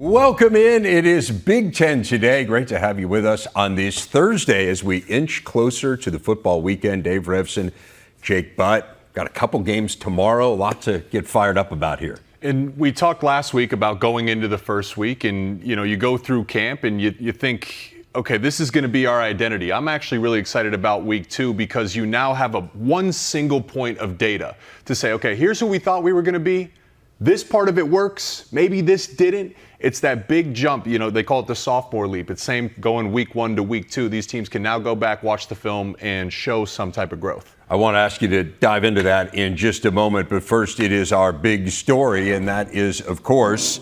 Welcome in. It is Big Ten today. Great to have you with us on this Thursday as we inch closer to the football weekend. Dave Revson, Jake Butt. Got a couple games tomorrow. A lot to get fired up about here. And we talked last week about going into the first week, and you go through camp and you think, okay, this is going to be our identity. I'm actually really excited about week 2 because you now have one single point of data to say, okay, here's who we thought we were going to be. This part of it works. Maybe this didn't. It's that big jump. They call it the sophomore leap. It's same going week 1 to week 2. These teams can now go back, watch the film, and show some type of growth. I want to ask you to dive into that in just a moment. But first, it is our big story, and that is, of course,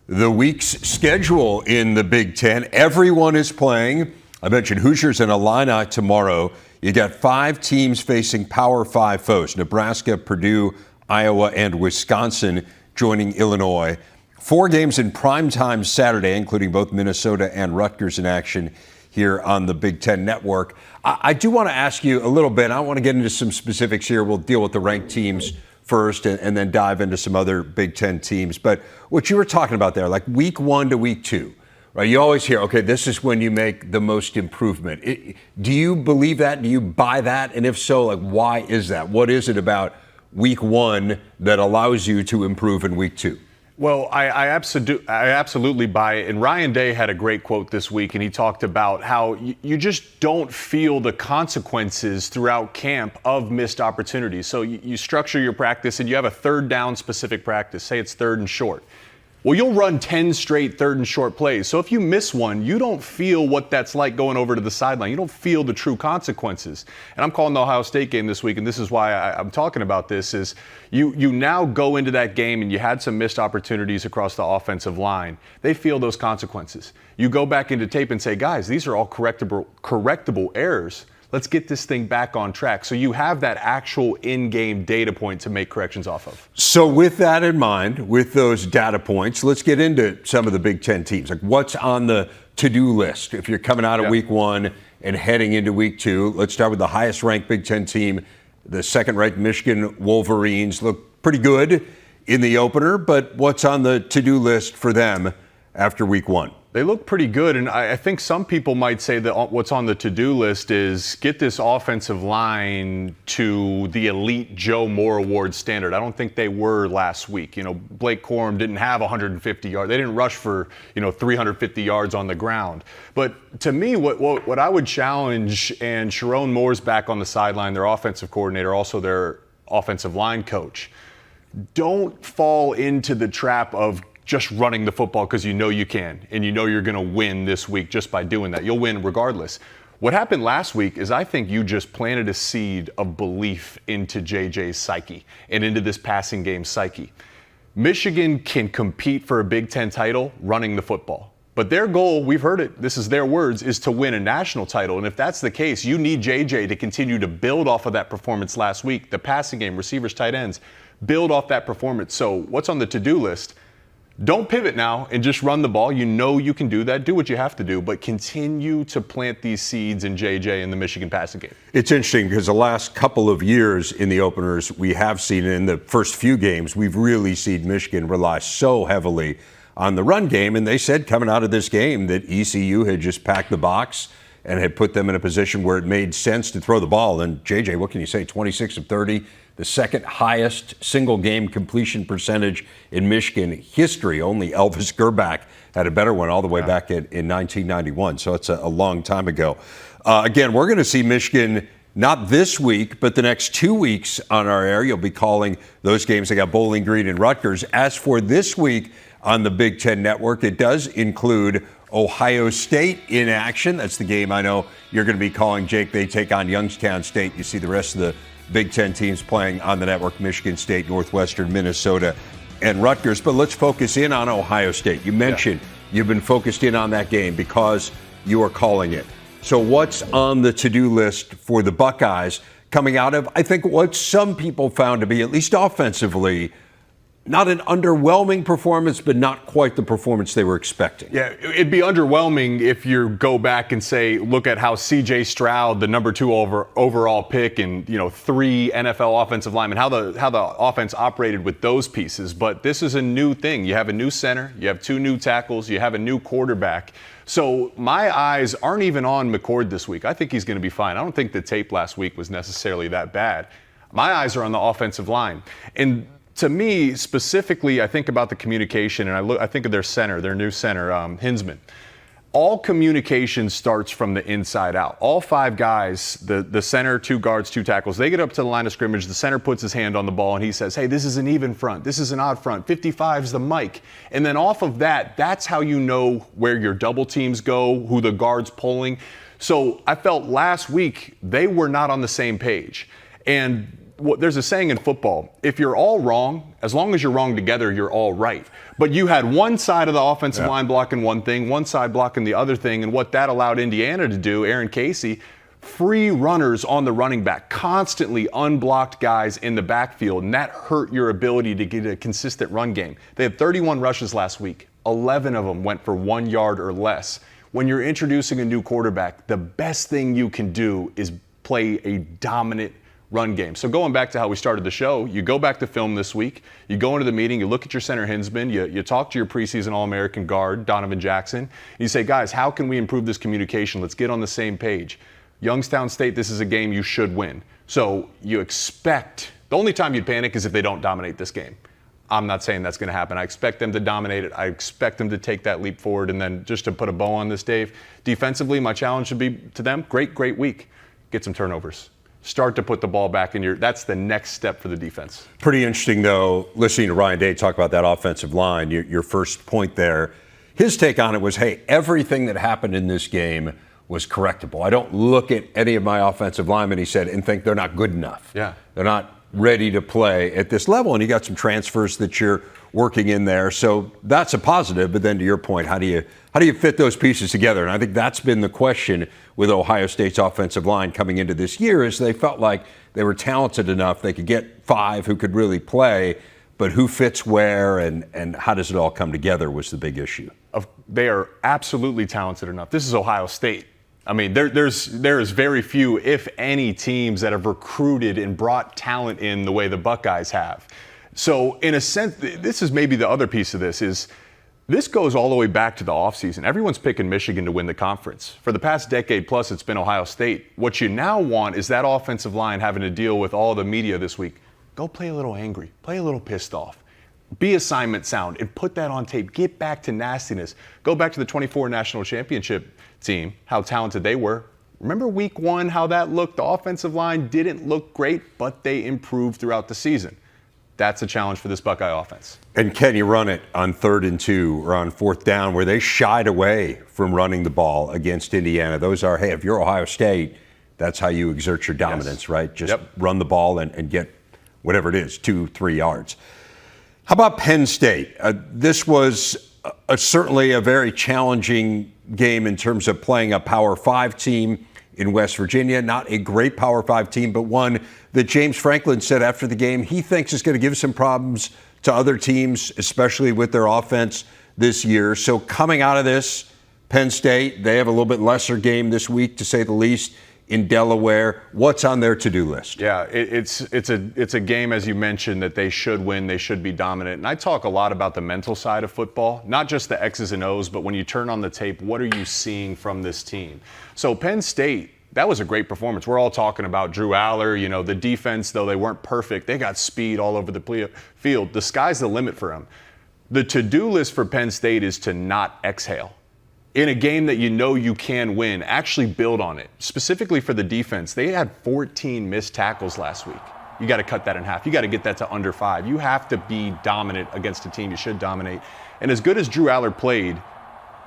the week's schedule in the Big Ten. Everyone is playing. I mentioned Hoosiers and Illini tomorrow. You got 5 teams facing Power 5 foes: Nebraska, Purdue, Iowa, and Wisconsin joining Illinois. 4 games in primetime Saturday, including both Minnesota and Rutgers in action here on the Big Ten Network. I do want to ask you a little bit. I want to get into some specifics here. We'll deal with the ranked teams first and then dive into some other Big Ten teams. But what you were talking about there, like week 1 to week 2, right? You always hear, okay, this is when you make the most improvement. Do you believe that? Do you buy that? And if so, like, why is that? What is it about week 1 that allows you to improve in week 2? Well, I absolutely buy it. And Ryan Day had a great quote this week, and he talked about how you just don't feel the consequences throughout camp of missed opportunities. So you structure your practice, and you have a third down specific practice. Say it's third and short. Well, you'll run 10 straight third and short plays. So if you miss one, you don't feel what that's like going over to the sideline. You don't feel the true consequences. And I'm calling the Ohio State game this week, and this is why I'm talking about this, is you now go into that game and you had some missed opportunities across the offensive line. They feel those consequences. You go back into tape and say, guys, these are all correctable errors. Let's get this thing back on track. So you have that actual in-game data point to make corrections off of. So with that in mind, with those data points, let's get into some of the Big Ten teams. Like, what's on the to-do list if you're coming out of week 1 and heading into week 2? Let's start with the highest-ranked Big Ten team. The second-ranked Michigan Wolverines look pretty good in the opener, but what's on the to-do list for them after week 1? They look pretty good, and I think some people might say that what's on the to-do list is get this offensive line to the elite Joe Moore Award standard. I don't think they were last week. Blake Corum didn't have 150 yards. They didn't rush for 350 yards on the ground. But to me, what I would challenge, and Sharon Moore's back on the sideline, their offensive coordinator, also their offensive line coach, don't fall into the trap of just running the football because you can, and you're going to win this week just by doing that. You'll win regardless. What happened last week is I think you just planted a seed of belief into JJ's psyche and into this passing game psyche. Michigan can compete for a Big Ten title running the football. But their goal, we've heard it, this is their words, is to win a national title. And if that's the case, you need JJ to continue to build off of that performance last week. The passing game, receivers, tight ends, build off that performance. So what's on the to-do list? Don't pivot now and just run the ball. You can do that. Do what you have to do, but continue to plant these seeds in JJ in the Michigan passing game. It's interesting because the last couple of years in the openers, we have seen in the first few games, we've really seen Michigan rely so heavily on the run game. And they said coming out of this game that ECU had just packed the box and had put them in a position where it made sense to throw the ball. And JJ, what can you say, 26 of 30? The second highest single game completion percentage in Michigan history. Only Elvis Gerbach had a better one all the way back in 1991. So it's a long time ago. Again, we're going to see Michigan not this week, but the next 2 weeks on our air. You'll be calling those games. They got Bowling Green and Rutgers. As for this week on the Big Ten Network, it does include Ohio State in action. That's the game I know you're going to be calling, Jake. They take on Youngstown State. You see the rest of the Big Ten teams playing on the network: Michigan State, Northwestern, Minnesota, and Rutgers. But let's focus in on Ohio State. You mentioned you've been focused in on that game because you are calling it. So what's on the to-do list for the Buckeyes coming out of, I think, what some people found to be, at least offensively, not an underwhelming performance, but not quite the performance they were expecting. Yeah, it'd be underwhelming if you go back and say, look at how C.J. Stroud, the number 2 overall pick, and 3 NFL offensive linemen, how the offense operated with those pieces. But this is a new thing. You have a new center, you have 2 new tackles, you have a new quarterback. So my eyes aren't even on McCord this week. I think he's going to be fine. I don't think the tape last week was necessarily that bad. My eyes are on the offensive line. And to me, specifically, I think about the communication, and I think of their center, their new center, Hinsman. All communication starts from the inside out. All 5 guys, the center, 2 guards, 2 tackles, they get up to the line of scrimmage. The center puts his hand on the ball, and he says, hey, this is an even front. This is an odd front. 55 is the mic. And then off of that, that's how you know where your double teams go, who the guard's pulling. So I felt last week they were not on the same page. And there's a saying in football, if you're all wrong, as long as you're wrong together, you're all right. But you had one side of the offensive line blocking one thing, one side blocking the other thing, and what that allowed Indiana to do, Aaron Casey, free runners on the running back, constantly unblocked guys in the backfield, and that hurt your ability to get a consistent run game. They had 31 rushes last week. 11 of them went for 1 yard or less. When you're introducing a new quarterback, the best thing you can do is play a dominant run game. So going back to how we started the show, you go back to film this week, you go into the meeting, you look at your center Hinsman, you talk to your preseason All-American guard, Donovan Jackson, and you say, guys, how can we improve this communication? Let's get on the same page. Youngstown State, this is a game you should win. So you expect, the only time you'd panic is if they don't dominate this game. I'm not saying that's going to happen. I expect them to dominate it. I expect them to take that leap forward. And then just to put a bow on this, Dave, defensively, my challenge should be to them, great week. Get some turnovers. Start to put the ball back in that's the next step for the defense. Pretty interesting, though, listening to Ryan Day talk about that offensive line, your first point there. His take on it was, hey, everything that happened in this game was correctable. I don't look at any of my offensive linemen, he said, and think they're not good enough. Yeah. They're not ready to play at this level. And you got some transfers that you're working in there. So that's a positive. But then to your point, how do you fit those pieces together? And I think that's been the question with Ohio State's offensive line coming into this year, is they felt like they were talented enough. They could get 5 who could really play, but who fits where and how does it all come together was the big issue. They are absolutely talented enough. This is Ohio State. I mean, there's very few, if any, teams that have recruited and brought talent in the way the Buckeyes have. So in a sense, this is maybe the other piece of this is this goes all the way back to the offseason. Everyone's picking Michigan to win the conference. For the past decade plus, it's been Ohio State. What you now want is that offensive line having to deal with all the media this week. Go play a little angry, play a little pissed off. Be assignment sound and put that on tape. Get back to nastiness. Go back to the 24 national championship team, how talented they were. Remember week 1, how that looked? The offensive line didn't look great, but they improved throughout the season. That's a challenge for this Buckeye offense. And can you run it on 3rd and 2 or on 4th down where they shied away from running the ball against Indiana? Those are, hey, if you're Ohio State, that's how you exert your dominance, right? Just run the ball and get whatever it is, 2-3 yards. How about Penn State? This was certainly a very challenging game in terms of playing a Power 5 team in West Virginia. Not a great Power 5 team, but one that James Franklin said after the game he thinks is going to give some problems to other teams, especially with their offense this year. So coming out of this, Penn State, they have a little bit lesser game this week, to say the least, in Delaware. What's on their to-do list? Yeah, it's a game, as you mentioned, that they should win. They should be dominant. And I talk a lot about the mental side of football, not just the X's and O's, but when you turn on the tape, what are you seeing from this team? So Penn State, that was a great performance. We're all talking about Drew Aller, the defense, though they weren't perfect, they got speed all over the field. The sky's the limit for them. The to-do list for Penn State is to not exhale. In a game that you can win, actually build on it. Specifically for the defense, they had 14 missed tackles last week. You got to cut that in half. You got to get that to under 5. You have to be dominant against a team you should dominate. And as good as Drew Aller played,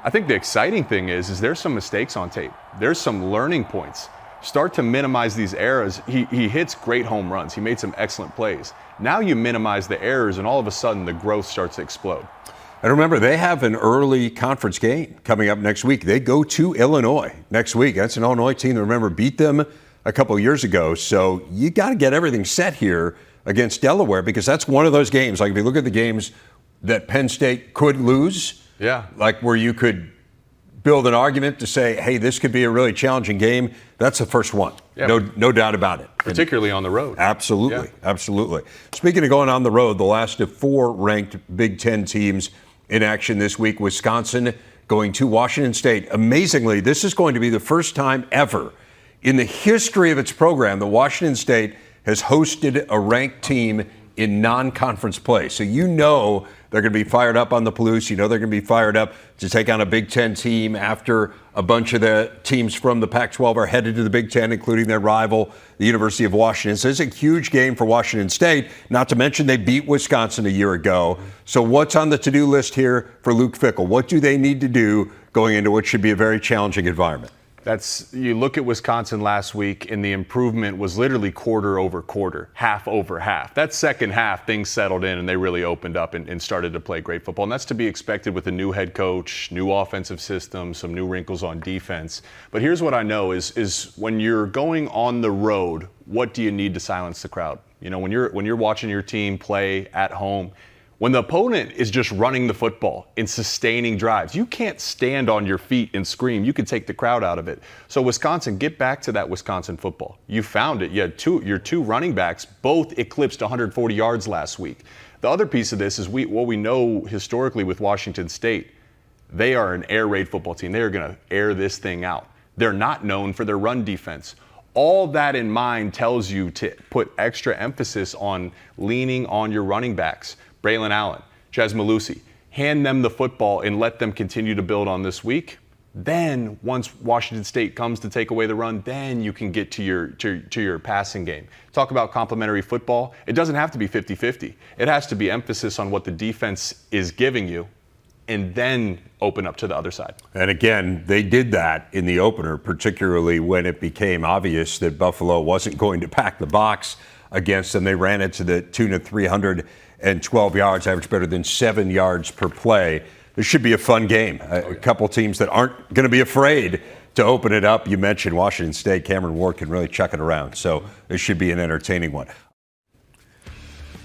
I think the exciting thing is there's some mistakes on tape. There's some learning points. Start to minimize these errors. He hits great home runs. He made some excellent plays. Now you minimize the errors, and all of a sudden the growth starts to explode. And remember, they have an early conference game coming up next week. They go to Illinois next week. That's an Illinois team that, remember, beat them a couple of years ago. So you got to get everything set here against Delaware, because that's one of those games. Like if you look at the games that Penn State could lose, like where you could build an argument to say, hey, this could be a really challenging game, that's the first one. No doubt about it. Particularly on the road. Absolutely. Absolutely. Speaking of going on the road, the last of 4 ranked Big Ten teams in action this week, Wisconsin going to Washington State. Amazingly, this is going to be the first time ever in the history of its program that Washington State has hosted a ranked team in non-conference play. So you know they're going to be fired up on the Palouse. You know they're going to be fired up to take on a Big Ten team after a bunch of the teams from the Pac-12 are headed to the Big Ten, including their rival, the University of Washington. So it's a huge game for Washington State, not to mention they beat Wisconsin a year ago. So what's on the to-do list here for Luke Fickell? What do they need to do going into what should be a very challenging environment? You look at Wisconsin last week, and the improvement was literally quarter over quarter, half over half. That second half, things settled in, and they really opened up and started to play great football. And that's to be expected with a new head coach, new offensive system, some new wrinkles on defense. But here's what I know is when you're going on the road, what do you need to silence the crowd? You know, when you're watching your team play at home, when the opponent is just running the football and sustaining drives, you can't stand on your feet and scream. You can take the crowd out of it. So Wisconsin, get back to that Wisconsin football. You found it. You had your two running backs both eclipsed 140 yards last week. The other piece of this is what we know historically with Washington State. They are an air raid football team. They are going to air this thing out. They're not known for their run defense. All that in mind tells you to put extra emphasis on leaning on your running backs. Braylon Allen, Ches Malusi, hand them the football and let them continue to build on this week. Then once Washington State comes to take away the run, then you can get to your passing game. Talk about complementary football. It doesn't have to be 50-50. It has to be emphasis on what the defense is giving you and then open up to the other side. And again, they did that in the opener, particularly when it became obvious that Buffalo wasn't going to pack the box against them. They ran it to the tune of 312 yards, average better than 7 yards per play. This should be a fun game. A couple teams that aren't going to be afraid to open it up. You mentioned Washington State. Cameron Ward can really chuck it around. So this should be an entertaining one.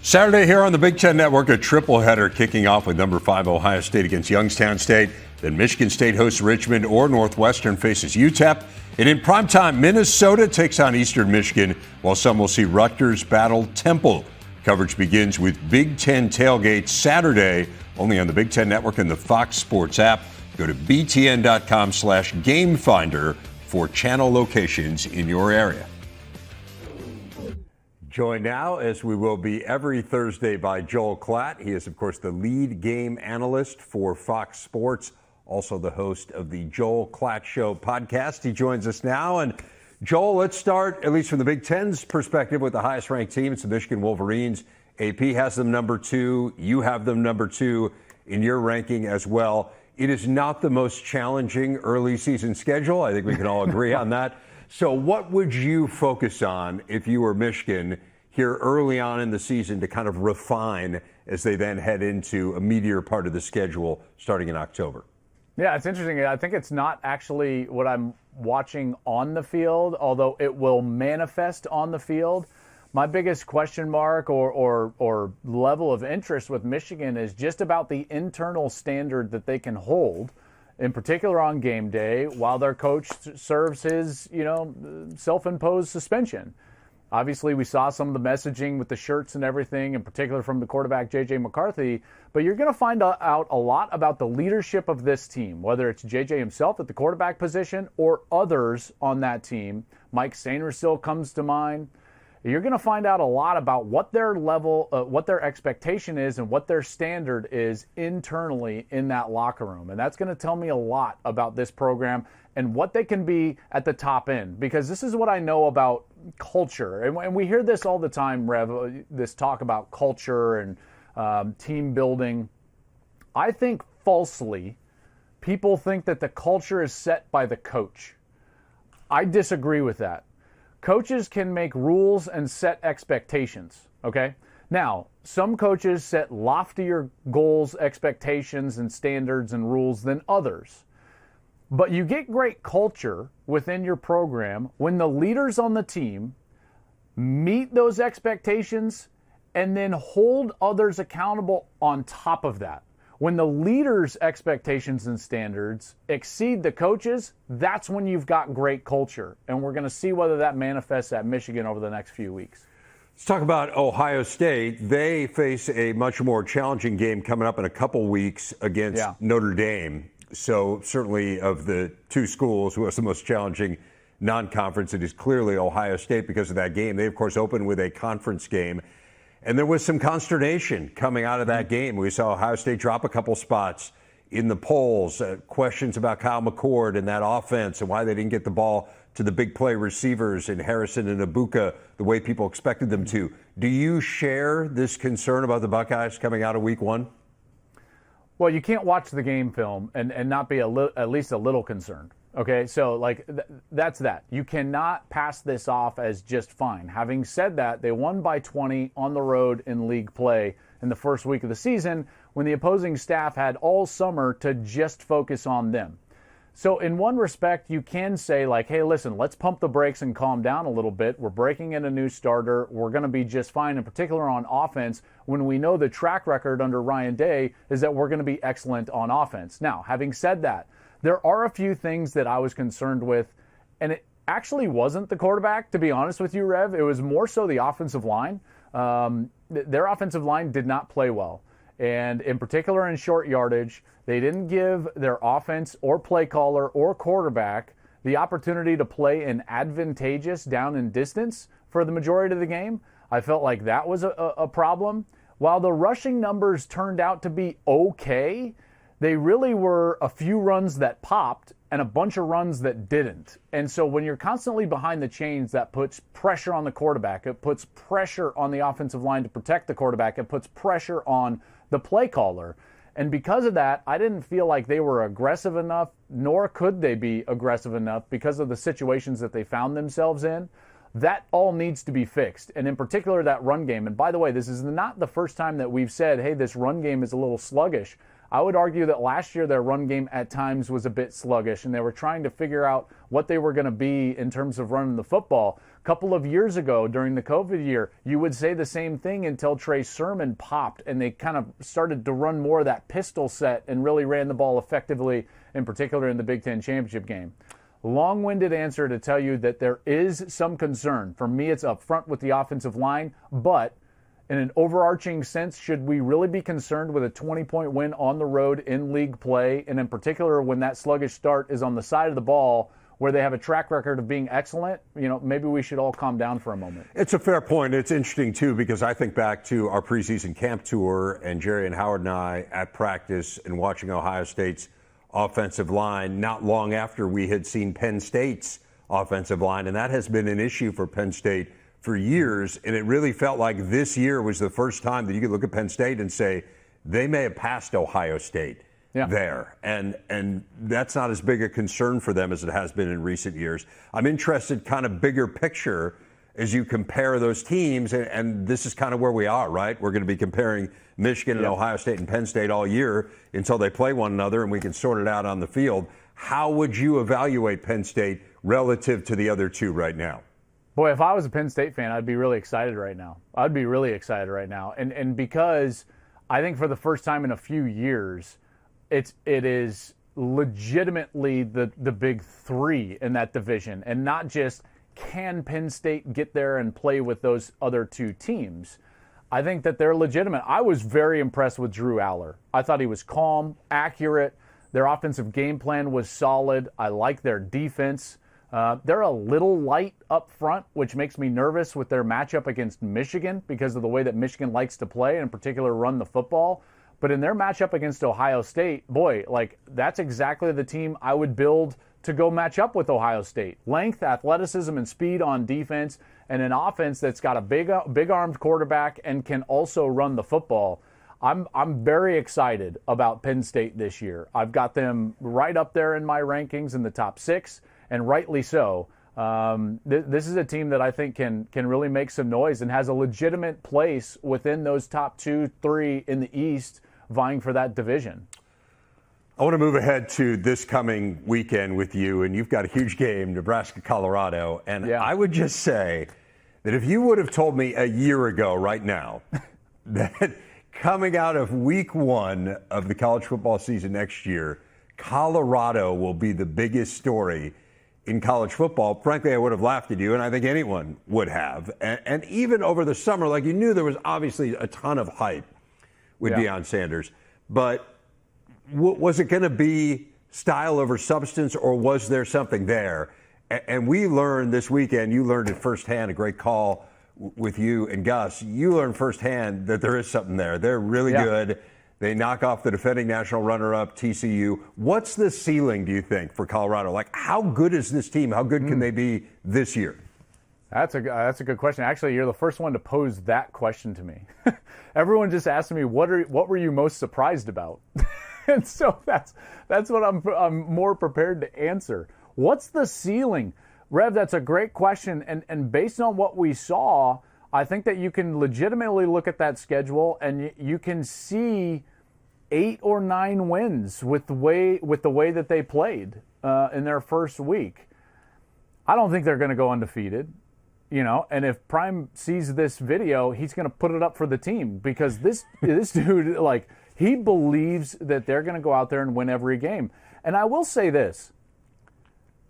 Saturday here on the Big Ten Network, a triple header kicking off with number 5 Ohio State against Youngstown State. Then Michigan State hosts Richmond, or Northwestern faces UTEP. And in primetime, Minnesota takes on Eastern Michigan, while some will see Rutgers battle Temple. Coverage begins with Big Ten Tailgate Saturday, only on the Big Ten Network and the Fox Sports app. Go to btn.com/gamefinder for channel locations in your area. Joined now, as we will be every Thursday, by Joel Klatt. He is, of course, the lead game analyst for Fox Sports, also the host of the Joel Klatt Show podcast. He joins us now. And Joel, let's start, at least from the Big Ten's perspective, with the highest ranked team. It's the Michigan Wolverines. AP has them number 2. You have them number 2 in your ranking as well. It is not the most challenging early season schedule. I think we can all agree on that. So what would you focus on if you were Michigan here early on in the season to kind of refine as they then head into a meatier part of the schedule starting in October? Yeah, it's interesting. I think it's not actually what I'm watching on the field, although it will manifest on the field. My biggest question mark or level of interest with Michigan is just about the internal standard that they can hold, in particular on game day, while their coach serves his, self-imposed suspension. Obviously, we saw some of the messaging with the shirts and everything, in particular from the quarterback, J.J. McCarthy. But you're going to find out a lot about the leadership of this team, whether it's J.J. himself at the quarterback position or others on that team. Mike Sainer still comes to mind. You're going to find out a lot about what their level, what their expectation is and what their standard is internally in that locker room. And that's going to tell me a lot about this program and what they can be at the top end. Because this is what I know about culture. And we hear this all the time, Rev, this talk about culture and team building. I think falsely, people think that the culture is set by the coach. I disagree with that. Coaches can make rules and set expectations, okay? Now, some coaches set loftier goals, expectations, and standards and rules than others. But you get great culture within your program when the leaders on the team meet those expectations and then hold others accountable on top of that. When the leaders' expectations and standards exceed the coaches, that's when you've got great culture. And we're going to see whether that manifests at Michigan over the next few weeks. Let's talk about Ohio State. They face a much more challenging game coming up in a couple weeks against Notre Dame. So certainly of the two schools, who has the most challenging non-conference, it is clearly Ohio State because of that game. They, of course, opened with a conference game. And there was some consternation coming out of that game. We saw Ohio State drop a couple spots in the polls, questions about Kyle McCord and that offense and why they didn't get the ball to the big play receivers in Harrison and Ibuka the way people expected them to. Do you share this concern about the Buckeyes coming out of week one? Well, you can't watch the game film and not be at least a little concerned. Okay, so that's that. You cannot pass this off as just fine. Having said that, they won by 20 on the road in league play in the first week of the season when the opposing staff had all summer to just focus on them. So in one respect, you can say hey, listen, let's pump the brakes and calm down a little bit. We're breaking in a new starter. We're going to be just fine, in particular on offense, when we know the track record under Ryan Day is that we're going to be excellent on offense. Now, having said that, there are a few things that I was concerned with, and it actually wasn't the quarterback, to be honest with you, Rev. It was more so the offensive line. Their offensive line did not play well. And in particular in short yardage, they didn't give their offense or play caller or quarterback the opportunity to play in advantageous down and distance for the majority of the game. I felt like that was a problem. While the rushing numbers turned out to be okay, they really were a few runs that popped and a bunch of runs that didn't. And so when you're constantly behind the chains, that puts pressure on the quarterback. It puts pressure on the offensive line to protect the quarterback. It puts pressure on the play caller. And because of that, I didn't feel like they were aggressive enough, nor could they be aggressive enough because of the situations that they found themselves in. That all needs to be fixed, and in particular that run game. And by the way, this is not the first time that we've said, hey, this run game is a little sluggish. I would argue that last year their run game at times was a bit sluggish, and they were trying to figure out what they were going to be in terms of running the football. A couple of years ago, during the COVID year, you would say the same thing until Trey Sermon popped, and they kind of started to run more of that pistol set and really ran the ball effectively, in particular in the Big Ten championship game. Long-winded answer to tell you that there is some concern. For me, it's up front with the offensive line, but in an overarching sense, should we really be concerned with a 20-point win on the road in league play, and in particular when that sluggish start is on the side of the ball where they have a track record of being excellent? Maybe we should all calm down for a moment. It's a fair point. It's interesting, too, because I think back to our preseason camp tour and Jerry and Howard and I at practice and watching Ohio State's offensive line not long after we had seen Penn State's offensive line, and that has been an issue for Penn State for years, and it really felt like this year was the first time that you could look at Penn State and say they may have passed Ohio State there, and that's not as big a concern for them as it has been in recent years. I'm interested kind of bigger picture as you compare those teams, and this is kind of where we are, right? We're going to be comparing Michigan and Ohio State and Penn State all year until they play one another and we can sort it out on the field. How would you evaluate Penn State relative to the other two right now? Boy, if I was a Penn State fan, I'd be really excited right now. I'd be really excited right now. And because I think for the first time in a few years, it is legitimately the big three in that division, and not just can Penn State get there and play with those other two teams. I think that they're legitimate. I was very impressed with Drew Aller. I thought he was calm, accurate. Their offensive game plan was solid. I like their defense. They're a little light up front, which makes me nervous with their matchup against Michigan because of the way that Michigan likes to play, and in particular run the football. But in their matchup against Ohio State, boy, that's exactly the team I would build to go match up with Ohio State. Length, athleticism, and speed on defense, and an offense that's got a big-armed quarterback and can also run the football. I'm very excited about Penn State this year. I've got them right up there in my rankings in the top 6. And rightly so. This is a team that I think can really make some noise and has a legitimate place within those top 2, 3 in the East vying for that division. I want to move ahead to this coming weekend with you, and you've got a huge game, Nebraska-Colorado. And I would just say that if you would have told me a year ago right now that coming out of week 1 of the college football season next year, Colorado will be the biggest story in college football, frankly, I would have laughed at you, and I think anyone would have. And even over the summer, like, you knew there was obviously a ton of hype with Deion Sanders, but was it going to be style over substance, or was there something there? And we learned this weekend, you learned it firsthand, a great call with you and Gus. You learned firsthand that there is something there. They're really good. They knock off the defending national runner-up, TCU. What's the ceiling, do you think, for Colorado? Like, how good is this team? How good can they be this year? That's a good question. Actually, you're the first one to pose that question to me. Everyone just asked me, what were you most surprised about? And so that's what I'm more prepared to answer. What's the ceiling? Rev, that's a great question. And based on what we saw, I think that you can legitimately look at that schedule and you can see 8 or 9 wins with the way that they played in their first week. I don't think they're going to go undefeated, and if Prime sees this video, he's going to put it up for the team, because this dude, like, he believes that they're going to go out there and win every game. And I will say this,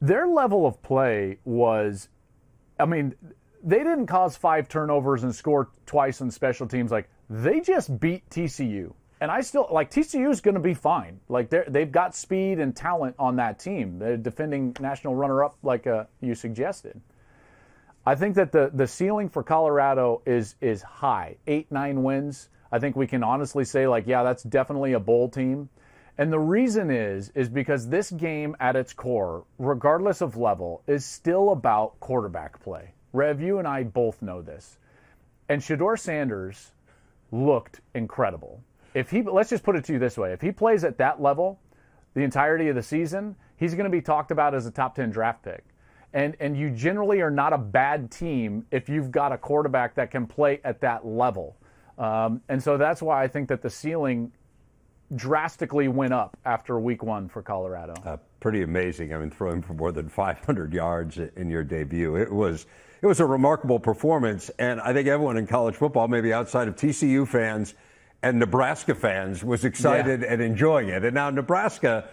their level of play was, they didn't cause 5 turnovers and score twice on special teams. Like, they just beat TCU. And I still, like, TCU is going to be fine. Like, they've got speed and talent on that team. They're defending national runner-up, like you suggested. I think that the ceiling for Colorado is high. 8, 9 wins. I think we can honestly say, like, yeah, that's definitely a bowl team. And the reason is because this game at its core, regardless of level, is still about quarterback play. Rev, you and I both know this. And Shedeur Sanders looked incredible. Let's just put it to you this way. If he plays at that level the entirety of the season, he's going to be talked about as a top 10 draft pick. And you generally are not a bad team if you've got a quarterback that can play at that level. And so that's why I think that the ceiling drastically went up after week 1 for Colorado. Pretty amazing. Throwing for more than 500 yards in your debut. It was a remarkable performance, and I think everyone in college football, maybe outside of TCU fans and Nebraska fans, was excited and enjoying it. And now Nebraska,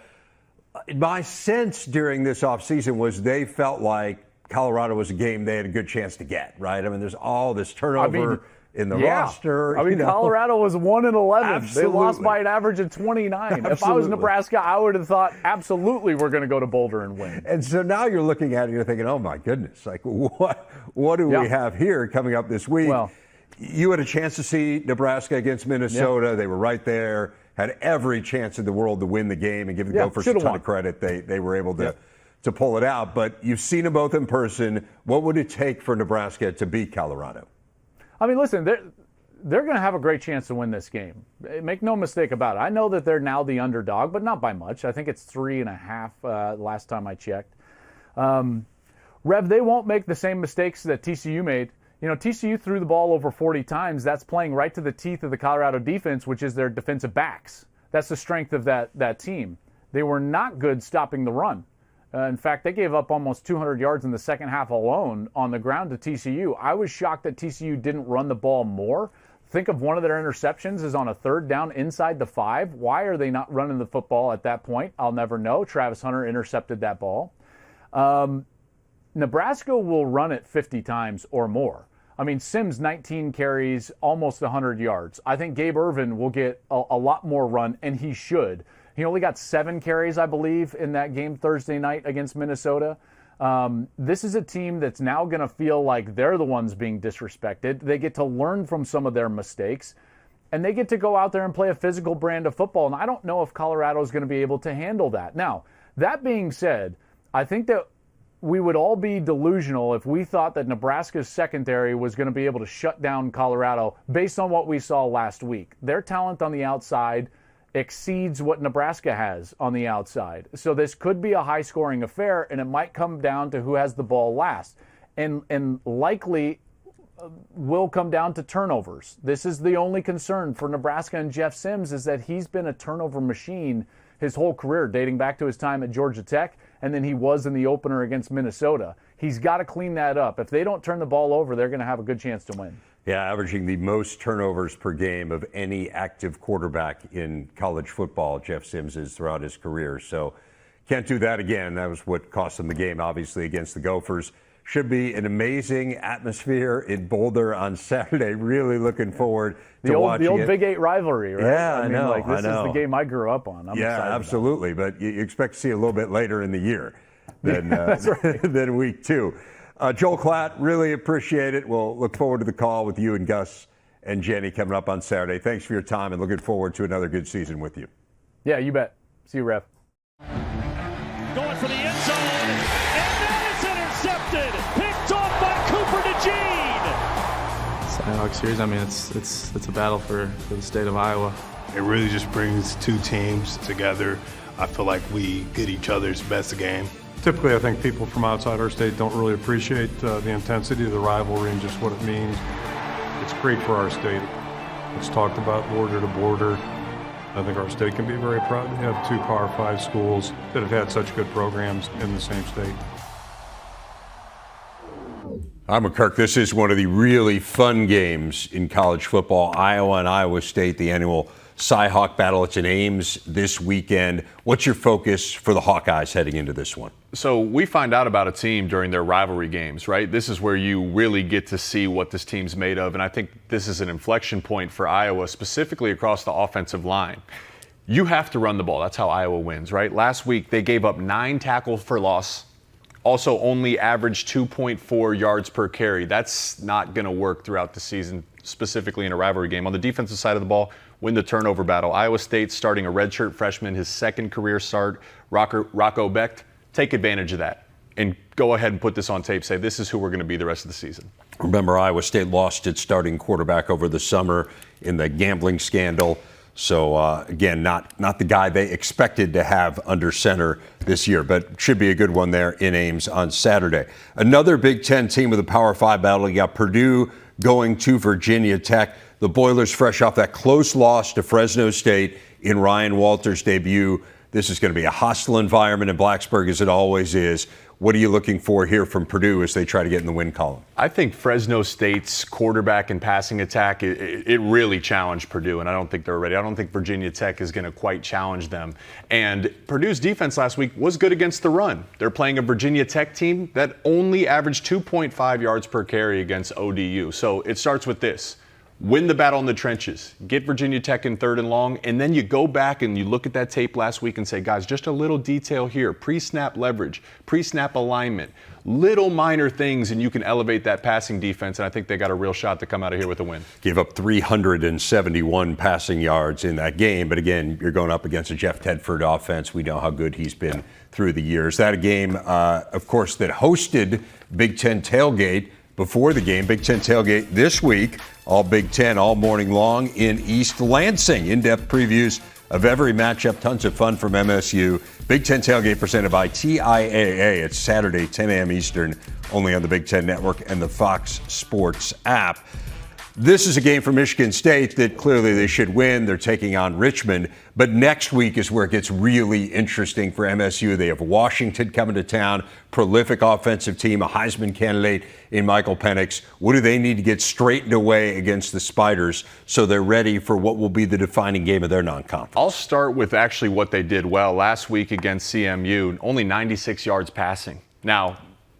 my sense during this offseason was they felt like Colorado was a game they had a good chance to get, right? There's all this turnover in the roster. Colorado was 1-11. Absolutely. They lost by an average of 29. Absolutely. If I was Nebraska, I would have thought, absolutely, we're going to go to Boulder and win. And so now you're looking at it and you're thinking, oh my goodness, like what do we have here coming up this week? Well, you had a chance to see Nebraska against Minnesota. Yeah. They were right there, had every chance in the world to win the game, and give the Gophers a ton of credit. They were able to pull it out. But you've seen them both in person. What would it take for Nebraska to beat Colorado? Listen, they're going to have a great chance to win this game. Make no mistake about it. I know that they're now the underdog, but not by much. I think it's 3.5 last time I checked. Rev, they won't make the same mistakes that TCU made. TCU threw the ball over 40 times. That's playing right to the teeth of the Colorado defense, which is their defensive backs. That's the strength of that team. They were not good stopping the run. In fact, they gave up almost 200 yards in the second half alone on the ground to TCU. I was shocked that TCU didn't run the ball more. Think of one of their interceptions is on a 3rd down inside the 5. Why are they not running the football at that point? I'll never know. Travis Hunter intercepted that ball. Nebraska will run it 50 times or more. Sims, 19 carries, almost 100 yards. I think Gabe Ervin will get a lot more run, and he should. He only got 7 carries, I believe, in that game Thursday night against Minnesota. This is a team that's now going to feel like they're the ones being disrespected. They get to learn from some of their mistakes, and they get to go out there and play a physical brand of football. And I don't know if Colorado is going to be able to handle that. Now, that being said, I think that we would all be delusional if we thought that Nebraska's secondary was going to be able to shut down Colorado based on what we saw last week. Their talent on the outside exceeds what Nebraska has on the outside. So this could be a high-scoring affair, and it might come down to who has the ball last. And likely will come down to turnovers. This is the only concern for Nebraska and Jeff Sims, is that he's been a turnover machine his whole career, dating back to his time at Georgia Tech, and then he was in the opener against Minnesota. He's got to clean that up. If they don't turn the ball over, they're going to have a good chance to win. Yeah, averaging the most turnovers per game of any active quarterback in college football, Jeff Sims is throughout his career. So can't do that again. That was what cost them the game, obviously, against the Gophers. Should be an amazing atmosphere in Boulder on Saturday. Really looking forward to watching the old it. Big 8 rivalry, right? Yeah, I know. Like, this is the game I grew up on. I'm excited absolutely. But you expect to see it a little bit later in the year than, that's right. than week 2. Joel Klatt, really appreciate it. We'll look forward to the call with you and Gus and Jenny coming up on Saturday. Thanks for your time and looking forward to another good season with you. Yeah, you bet. See you, Ref. Going for the end zone, and that is intercepted. Picked off by Cooper DeJean. Cyhawk series, I mean, it's a battle for the state of Iowa. It really just brings two teams together. I feel like we get each other's best game. Typically, I think people from outside our state don't really appreciate the intensity of the rivalry and just what it means. It's great for our state. It's talked about border to border. I think our state can be very proud to have 2 Power 5 schools that have had such good programs in the same state. I'm McKirk. This is one of the really fun games in college football. Iowa and Iowa State, the annual Cyhawk battle. It's in Ames this weekend. What's your focus for the Hawkeyes heading into this one? So we find out about a team during their rivalry games, right? This is where you really get to see what this team's made of. And I think this is an inflection point for Iowa, specifically across the offensive line. You have to run the ball. That's how Iowa wins, right? Last week, they gave up 9 tackles for loss. Also only averaged 2.4 yards per carry. That's not going to work throughout the season, specifically in a rivalry game. On the defensive side of the ball, win the turnover battle. Iowa State starting a redshirt freshman, his second career start, Rocco Becht. Take advantage of that and go ahead and put this on tape. Say, this is who we're going to be the rest of the season. Remember, Iowa State lost its starting quarterback over the summer in the gambling scandal. So, again, not the guy they expected to have under center this year, but should be a good one there in Ames on Saturday. Another Big Ten team with a Power 5 battle. You got Purdue going to Virginia Tech. The Boilers fresh off that close loss to Fresno State in Ryan Walters' debut. This is going to be a hostile environment in Blacksburg, as it always is. What are you looking for here from Purdue as they try to get in the win column? I think Fresno State's quarterback and passing attack, it really challenged Purdue, and I don't think they're ready. I don't think Virginia Tech is going to quite challenge them. And Purdue's defense last week was good against the run. They're playing a Virginia Tech team that only averaged 2.5 yards per carry against ODU. So it starts with this. Win the battle in the trenches, get Virginia Tech in 3rd and long, and then you go back and you look at that tape last week and say, guys, just a little detail here, pre-snap leverage, pre-snap alignment, little minor things, and you can elevate that passing defense, and I think they got a real shot to come out of here with a win. Gave up 371 passing yards in that game, but again, you're going up against a Jeff Tedford offense. We know how good he's been through the years. That a game, of course, that hosted Big Ten tailgate before the game. Big Ten tailgate this week, all Big Ten, all morning long in East Lansing. In-depth previews of every matchup, tons of fun from MSU. Big Ten tailgate presented by TIAA. It's Saturday, 10 a.m. Eastern, only on the Big Ten Network and the Fox Sports app. This is a game for Michigan State that clearly they should win. They're taking on Richmond. But next week is where it gets really interesting for MSU. They have Washington coming to town, prolific offensive team, a Heisman candidate in Michael Penix. What do they need to get straightened away against the Spiders so they're ready for what will be the defining game of their non-conference? I'll start with actually what they did well. Last week against CMU, only 96 yards passing. Now,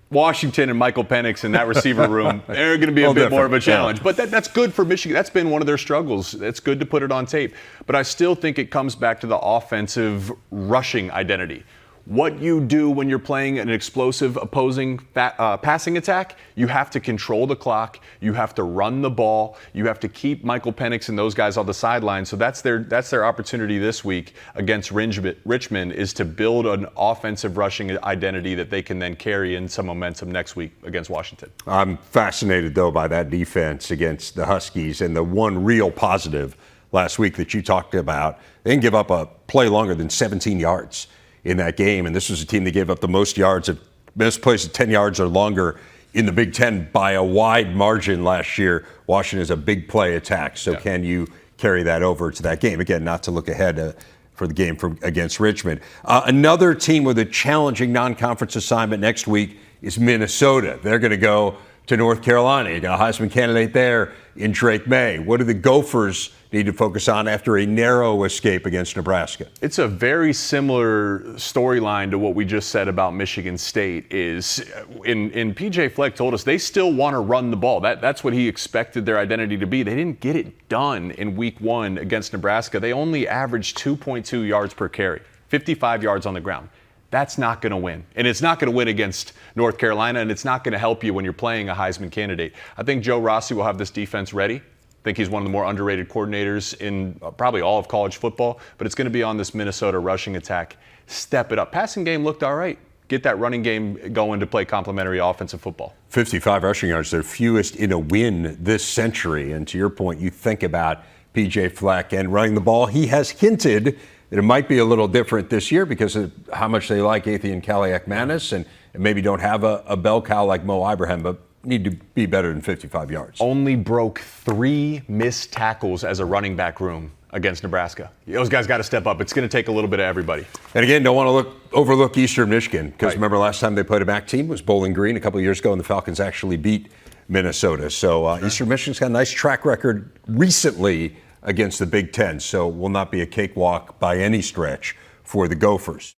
Washington and Michael Penix in that receiver room, they're going to be a bit more of a challenge. Yeah. But that's good for Michigan. That's been one of their struggles. It's good to put it on tape. But I still think it comes back to the offensive rushing identity. What you do when you're playing an explosive opposing passing attack, you have to control the clock, you have to run the ball, you have to keep Michael Penix and those guys on the sideline. So that's their opportunity this week against Richmond, is to build an offensive rushing identity that they can then carry in some momentum next week against Washington. I'm fascinated, though, by that defense against the Huskies, and the one real positive last week that you talked about, they didn't give up a play longer than 17 yards in that game, and this was a team that gave up the most yards of most plays of 10 yards or longer in the Big Ten by a wide margin last year. Washington is a big play attack, so Can you carry that over to that game? Again, not to look ahead for the game against Richmond. Another team with a challenging non-conference assignment next week is Minnesota. They're going to go to North Carolina. You got a Heisman candidate there in Drake May. What do the Gophers need to focus on after a narrow escape against Nebraska? It's a very similar storyline to what we just said about Michigan State. Is in PJ Fleck told us they still want to run the ball. That's what he expected their identity to be. They didn't get it done in week 1 against Nebraska. They only averaged 2.2 yards per carry, 55 yards on the ground. That's not going to win. And it's not going to win against North Carolina, and it's not going to help you when you're playing a Heisman candidate. I think Joe Rossi will have this defense ready. I think he's one of the more underrated coordinators in probably all of college football, but it's going to be on this Minnesota rushing attack. Step it up. Passing game looked all right. Get that running game going to play complementary offensive football. 55 rushing yards, their fewest in a win this century. And to your point, you think about PJ Fleck and running the ball. He has hinted that it might be a little different this year because of how much they like Athian Kaliakmanis and maybe don't have a bell cow like Mo Ibrahim, but need to be better than 55 yards. Only broke 3 missed tackles as a running back room against Nebraska. Those guys got to step up. It's going to take a little bit of everybody. And again, don't want to overlook Eastern Michigan because remember last time they played a MAC team was Bowling Green a couple of years ago, and the Falcons actually beat Minnesota. So Eastern Michigan's got a nice track record recently against the Big Ten, so will not be a cakewalk by any stretch for the Gophers.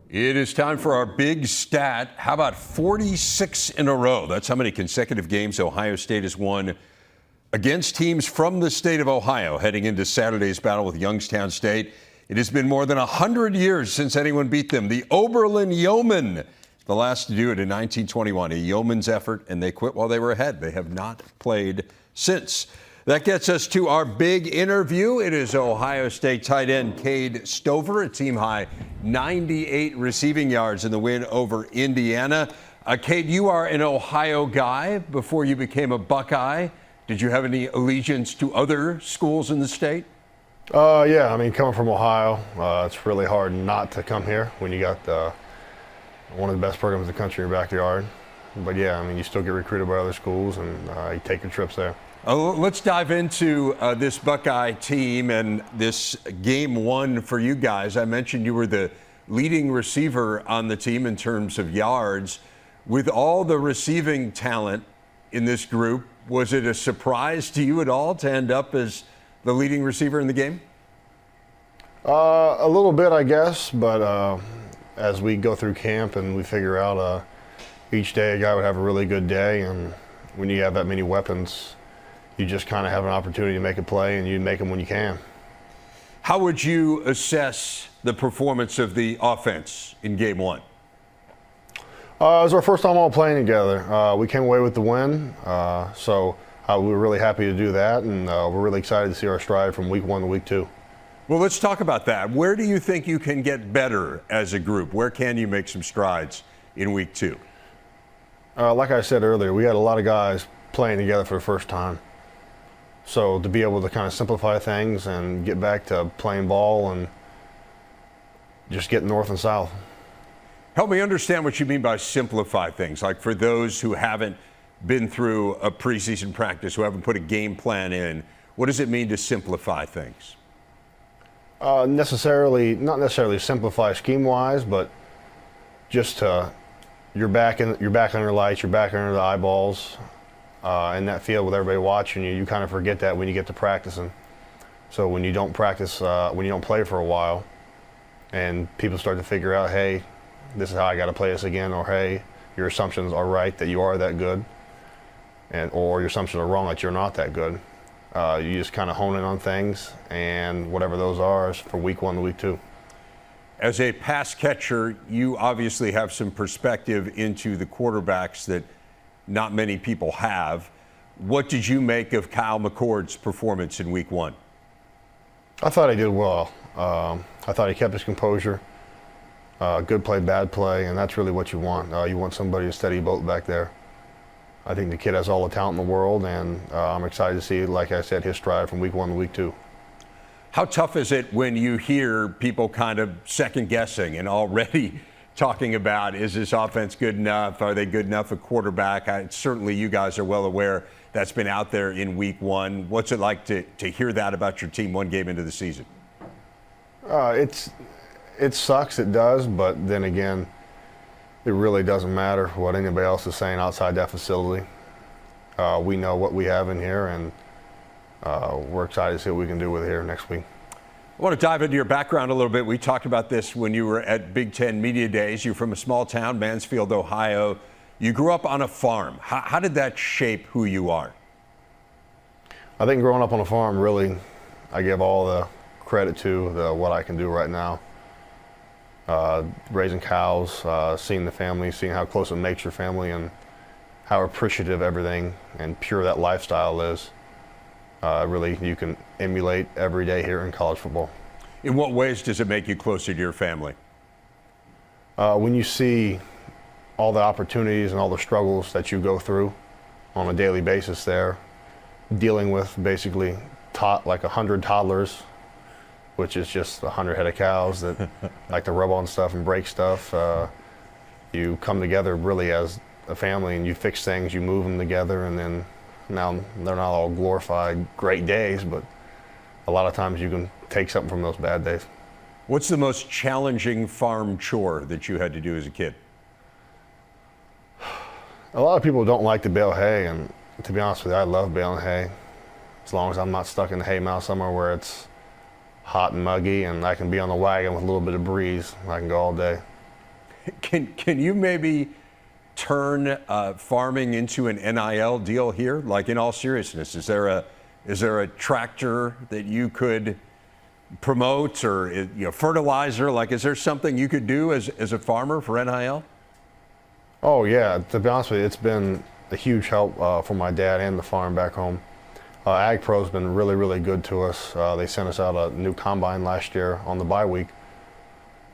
It is time for our big stat. How about 46 in a row? That's how many consecutive games Ohio State has won against teams from the state of Ohio heading into Saturday's battle with Youngstown State. It has been more than 100 years since anyone beat them. The Oberlin Yeomen, the last to do it in 1921, a yeoman's effort, and they quit while they were ahead. They have not played since. That gets us to our big interview. It is Ohio State tight end Cade Stover, a team-high 98 receiving yards in the win over Indiana. Cade, you are an Ohio guy before you became a Buckeye. Did you have any allegiance to other schools in the state? Yeah, I mean, coming from Ohio, it's really hard not to come here when you got one of the best programs in the country in your backyard. But yeah, I mean, you still get recruited by other schools, and you take your trips there. Let's dive into this Buckeye team and this game 1 for you guys. I mentioned you were the leading receiver on the team in terms of yards. With all the receiving talent in this group, was it a surprise to you at all to end up as the leading receiver in the game? A little bit, I guess, but as we go through camp and we figure out each day a guy would have a really good day, and when you have that many weapons, you just kind of have an opportunity to make a play, and you make them when you can. How would you assess the performance of the offense in game 1? It was our first time all playing together. We came away with the win, so we were really happy to do that, and we're really excited to see our stride from week 1 to week 2. Well, let's talk about that. Where do you think you can get better as a group? Where can you make some strides in week 2? Like I said earlier, we had a lot of guys playing together for the first time. So to be able to kind of simplify things and get back to playing ball and just get north and south. Help me understand what you mean by simplify things. Like for those who haven't been through a preseason practice, who haven't put a game plan in, what does it mean to simplify things? Not necessarily simplify scheme-wise, but just you're back under lights, you're back under the eyeballs. In that field with everybody watching you, you kind of forget that when you get to practicing. So when you don't practice, when you don't play for a while, and people start to figure out, hey, this is how I got to play this again, or hey, your assumptions are right that you are that good, or your assumptions are wrong that you're not that good. You just kind of hone in on things, and whatever those are is for week 1 to week 2. As a pass catcher, you obviously have some perspective into the quarterbacks that not many people have. What did you make of Kyle McCord's performance in week 1? I thought he did well. I thought he kept his composure. Good play, bad play, and that's really what you want. You want somebody to steady boat back there. I think the kid has all the talent in the world, and I'm excited to see, like I said, his stride from week 1 to week 2. How tough is it when you hear people kind of second guessing and already talking about, is this offense good enough? Are they good enough at quarterback? Certainly you guys are well aware that's been out there in week 1. What's it like to hear that about your team 1 game into the season? It sucks, it does, but then again, It really doesn't matter what anybody else is saying outside that facility. We know what we have in here, and we're excited to see what we can do with it here next week. I want to dive into your background a little bit. We talked about this when you were at Big Ten Media Days. You're from a small town, Mansfield, Ohio. You grew up on a farm. How did that shape who you are? I think growing up on a farm, really, I give all the credit to what I can do right now. Raising cows, seeing the family, seeing how close it makes your family, and how appreciative everything and pure that lifestyle is. Really, you can emulate every day here in college football. In what ways does it make you closer to your family? When you see all the opportunities and all the struggles that you go through on a daily basis there, dealing with basically like 100 toddlers, which is just 100 head of cows that like to rub on stuff and break stuff. You come together really as a family, and you fix things, you move them together, and then now they're not all glorified great days, but a lot of times you can take something from those bad days. What's the most challenging farm chore that you had to do as a kid? A lot of people don't like to bale hay, and to be honest with you, I love baling hay. As long as I'm not stuck in the hay mow somewhere where it's hot and muggy and I can be on the wagon with a little bit of breeze, I can go all day. Can you maybe turn farming into an NIL deal here? Like, in all seriousness, is there a tractor that you could promote, or fertilizer? Like, is there something you could do as a farmer for NIL? Oh yeah, to be honest with you, it's been a huge help for my dad and the farm back home. Ag Pro's been really, really good to us. They sent us out a new combine last year on the bye week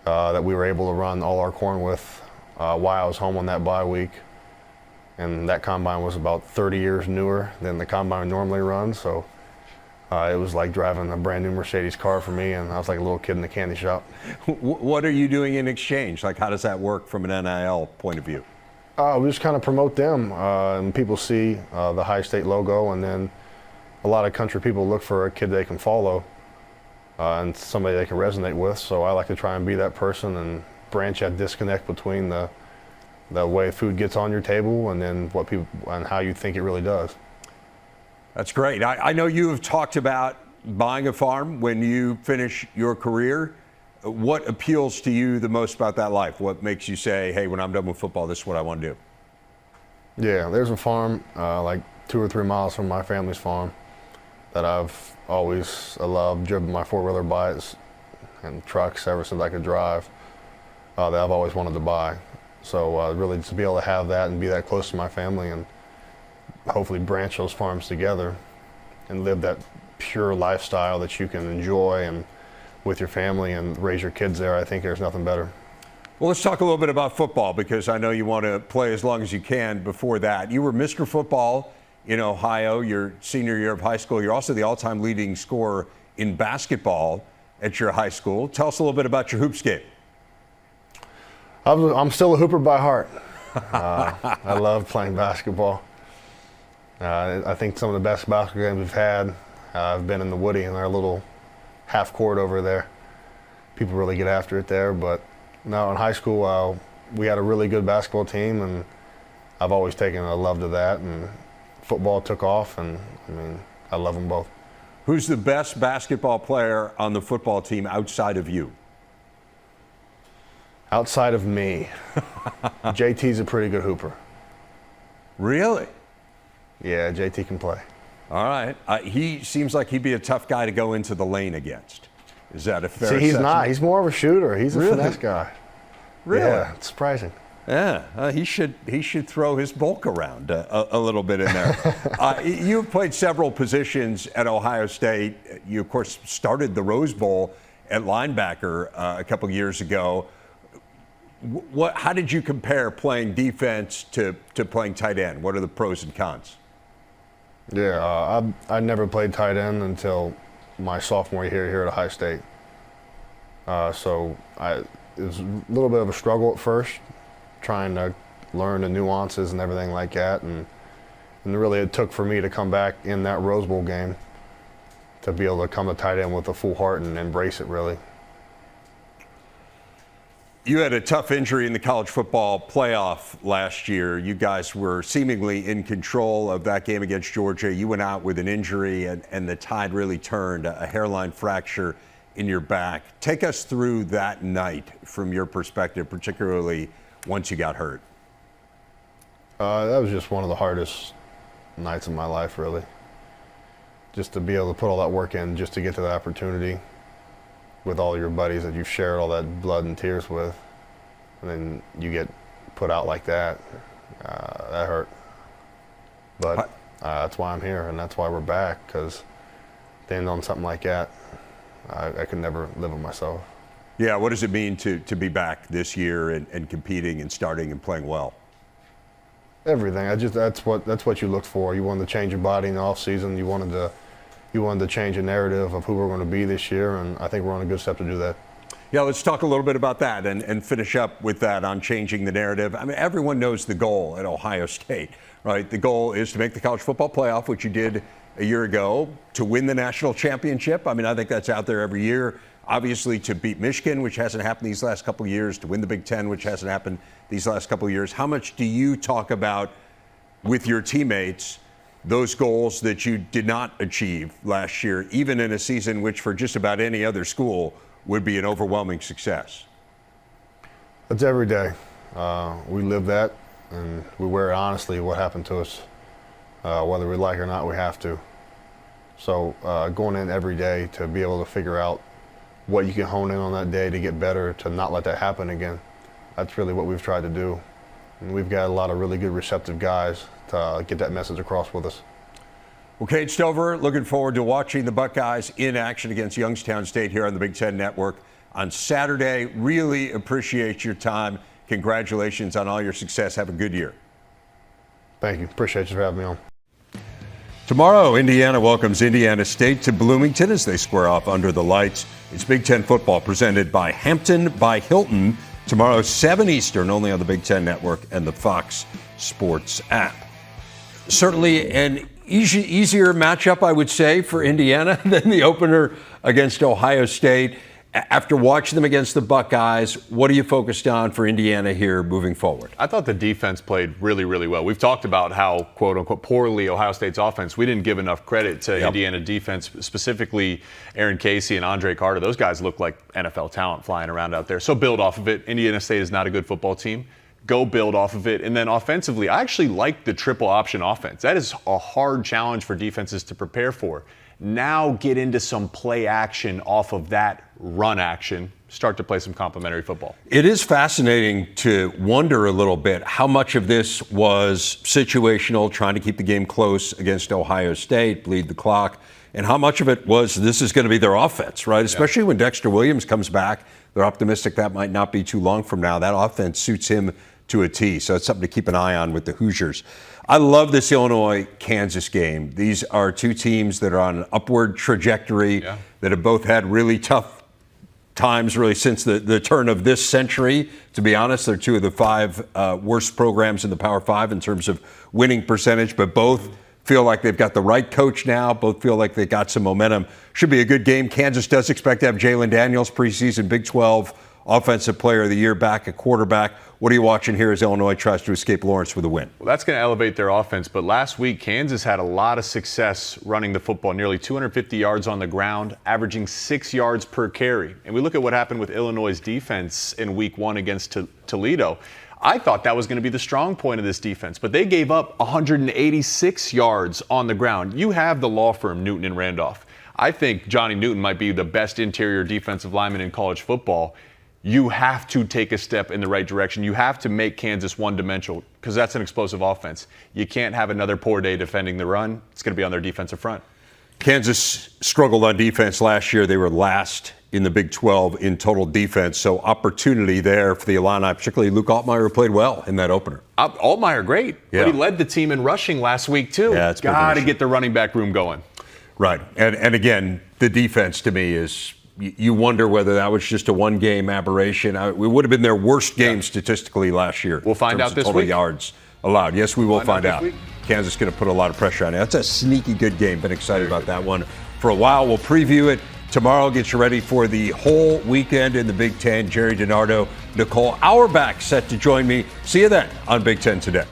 that we were able to run all our corn with while I was home on that bye week. And that combine was about 30 years newer than the combine normally runs. So it was like driving a brand new Mercedes car for me, and I was like a little kid in the candy shop. What are you doing in exchange? Like, how does that work from an NIL point of view? We just kind of promote them, and people see the High State logo, and then a lot of country people look for a kid they can follow and somebody they can resonate with. So I like to try and be that person and branch that disconnect between the way food gets on your table and then what people and how you think it really does. That's great. I know you have talked about buying a farm when you finish your career. What appeals to you the most about that life? What makes you say, hey, when I'm done with football, this is what I want to do? Yeah, there's a farm like 2 or 3 miles from my family's farm that I've always loved, driven my four-wheeler by it and trucks ever since I could drive, that I've always wanted to buy. So really to be able to have that and be that close to my family and hopefully branch those farms together and live that pure lifestyle that you can enjoy and with your family and raise your kids there, I think there's nothing better. Well, let's talk a little bit about football, because I know you want to play as long as you can before that. You were Mr. Football in Ohio your senior year of high school. You're also the all-time leading scorer in basketball at your high school. Tell us a little bit about your hoops game. I'm still a hooper by heart. I love playing basketball. I think some of the best basketball games we've had have been in the Woody in our little half court over there. People really get after it there, but no, in high school we had a really good basketball team, and I've always taken a love to that, and football took off, and I mean, I love them both. Who's the best basketball player on the football team outside of you? Outside of me, JT's a pretty good hooper. Really? Yeah, JT can play. All right. He seems like he'd be a tough guy to go into the lane against. Is that a fair See, he's assessment? not. He's more of a shooter. He's a Really? finesse guy. Really? Yeah, it's surprising. Yeah, he should throw his bulk around a little bit in there. You've played several positions at Ohio State. You, of course, started the Rose Bowl at linebacker a couple years ago. How did you compare playing defense to playing tight end? What are the pros and cons? Yeah, I never played tight end until my sophomore year here at Ohio State. So it was a little bit of a struggle at first, trying to learn the nuances and everything like that. And really it took for me to come back in that Rose Bowl game to be able to come to tight end with a full heart and embrace it, really. You had a tough injury in the college football playoff last year. You guys were seemingly in control of that game against Georgia. You went out with an injury, and the tide really turned, a hairline fracture in your back. Take us through that night from your perspective, particularly once you got hurt. That was just one of the hardest nights of my life, really. Just to be able to put all that work in just to get to that opportunity with all your buddies that you've shared all that blood and tears with, and then you get put out like that. That hurt. But that's why I'm here, and that's why we're back, because to end on something like that, I could never live with myself. Yeah, what does it mean to be back this year and competing and starting and playing well? Everything. That's what you look for. You wanted to change your body in the off season. You wanted to change the narrative of who we're going to be this year, and I think we're on a good step to do that. Yeah, let's talk a little bit about that and finish up with that on changing the narrative. I mean, everyone knows the goal at Ohio State, right? The goal is to make the college football playoff, which you did a year ago, to win the national championship. I mean, I think that's out there every year. Obviously, to beat Michigan, which hasn't happened these last couple of years, to win the Big Ten, which hasn't happened these last couple of years. How much do you talk about with your teammates those goals that you did not achieve last year, even in a season which for just about any other school would be an overwhelming success? It's every day. We live that, and we wear it honestly what happened to us. Whether we like it or not, we have to. So going in every day to be able to figure out what you can hone in on that day to get better, to not let that happen again. That's really what we've tried to do. And we've got a lot of really good receptive guys to get that message across with us. Well, Cade Stover, looking forward to watching the Buckeyes in action against Youngstown State here on the Big Ten Network on Saturday. Really appreciate your time. Congratulations on all your success. Have a good year. Thank you. Appreciate you for having me on. Tomorrow, Indiana welcomes Indiana State to Bloomington as they square off under the lights. It's Big Ten football presented by Hampton by Hilton. Tomorrow, 7 Eastern, only on the Big Ten Network and the Fox Sports app. Certainly an easier matchup, I would say, for Indiana than the opener against Ohio State. After watching them against the Buckeyes, what are you focused on for Indiana here moving forward? I thought the defense played really, really well. We've talked about how, quote unquote, poorly Ohio State's offense. We didn't give enough credit to Indiana defense, specifically Aaron Casey and Andre Carter. Those guys look like NFL talent flying around out there. So build off of it. Indiana State is not a good football team. Go build off of it. And then offensively, I actually like the triple option offense. That is a hard challenge for defenses to prepare for. Now get into some play action off of that run action. Start to play some complementary football. It is fascinating to wonder a little bit how much of this was situational, trying to keep the game close against Ohio State, bleed the clock, and how much of it was this is going to be their offense, right? Especially when Dexter Williams comes back. They're optimistic that might not be too long from now. That offense suits him to a T, so it's something to keep an eye on with the Hoosiers. I love this Illinois-Kansas game. These are two teams that are on an upward trajectory, that have both had really tough times really since the turn of this century. To be honest, they're two of the 5 worst programs in the Power 5 in terms of winning percentage, but both feel like they've got the right coach now. Both feel like they got some momentum. Should be a good game. Kansas does expect to have Jalen Daniels, preseason Big 12 Offensive Player of the Year, back at quarterback. What are you watching here as Illinois tries to escape Lawrence with a win? Well, that's going to elevate their offense. But last week, Kansas had a lot of success running the football, nearly 250 yards on the ground, averaging 6 yards per carry. And we look at what happened with Illinois' defense in week 1 against Toledo. I thought that was going to be the strong point of this defense, but they gave up 186 yards on the ground. You have the law firm Newton and Randolph. I think Johnny Newton might be the best interior defensive lineman in college football. You have to take a step in the right direction. You have to make Kansas one-dimensional because that's an explosive offense. You can't have another poor day defending the run. It's going to be on their defensive front. Kansas struggled on defense last year. They were last in the Big 12 in total defense, so opportunity there for the Illini, particularly Luke Altmaier, who played well in that opener. Altmaier, great. Yeah. But he led the team in rushing last week, too. Yeah, it's got to get the running back room going. Right. And again, the defense to me is, you wonder whether that was just a one-game aberration. It would have been their worst game statistically last year. We'll find out this total week. Yards allowed. Yes, we will find out. Week. Kansas going to put a lot of pressure on it. That's a sneaky good game. Been excited about that one for a while. We'll preview it Tomorrow, get you ready for the whole weekend in the Big Ten. Jerry DiNardo, Nicole Auerbach set to join me. See you then on Big Ten Today.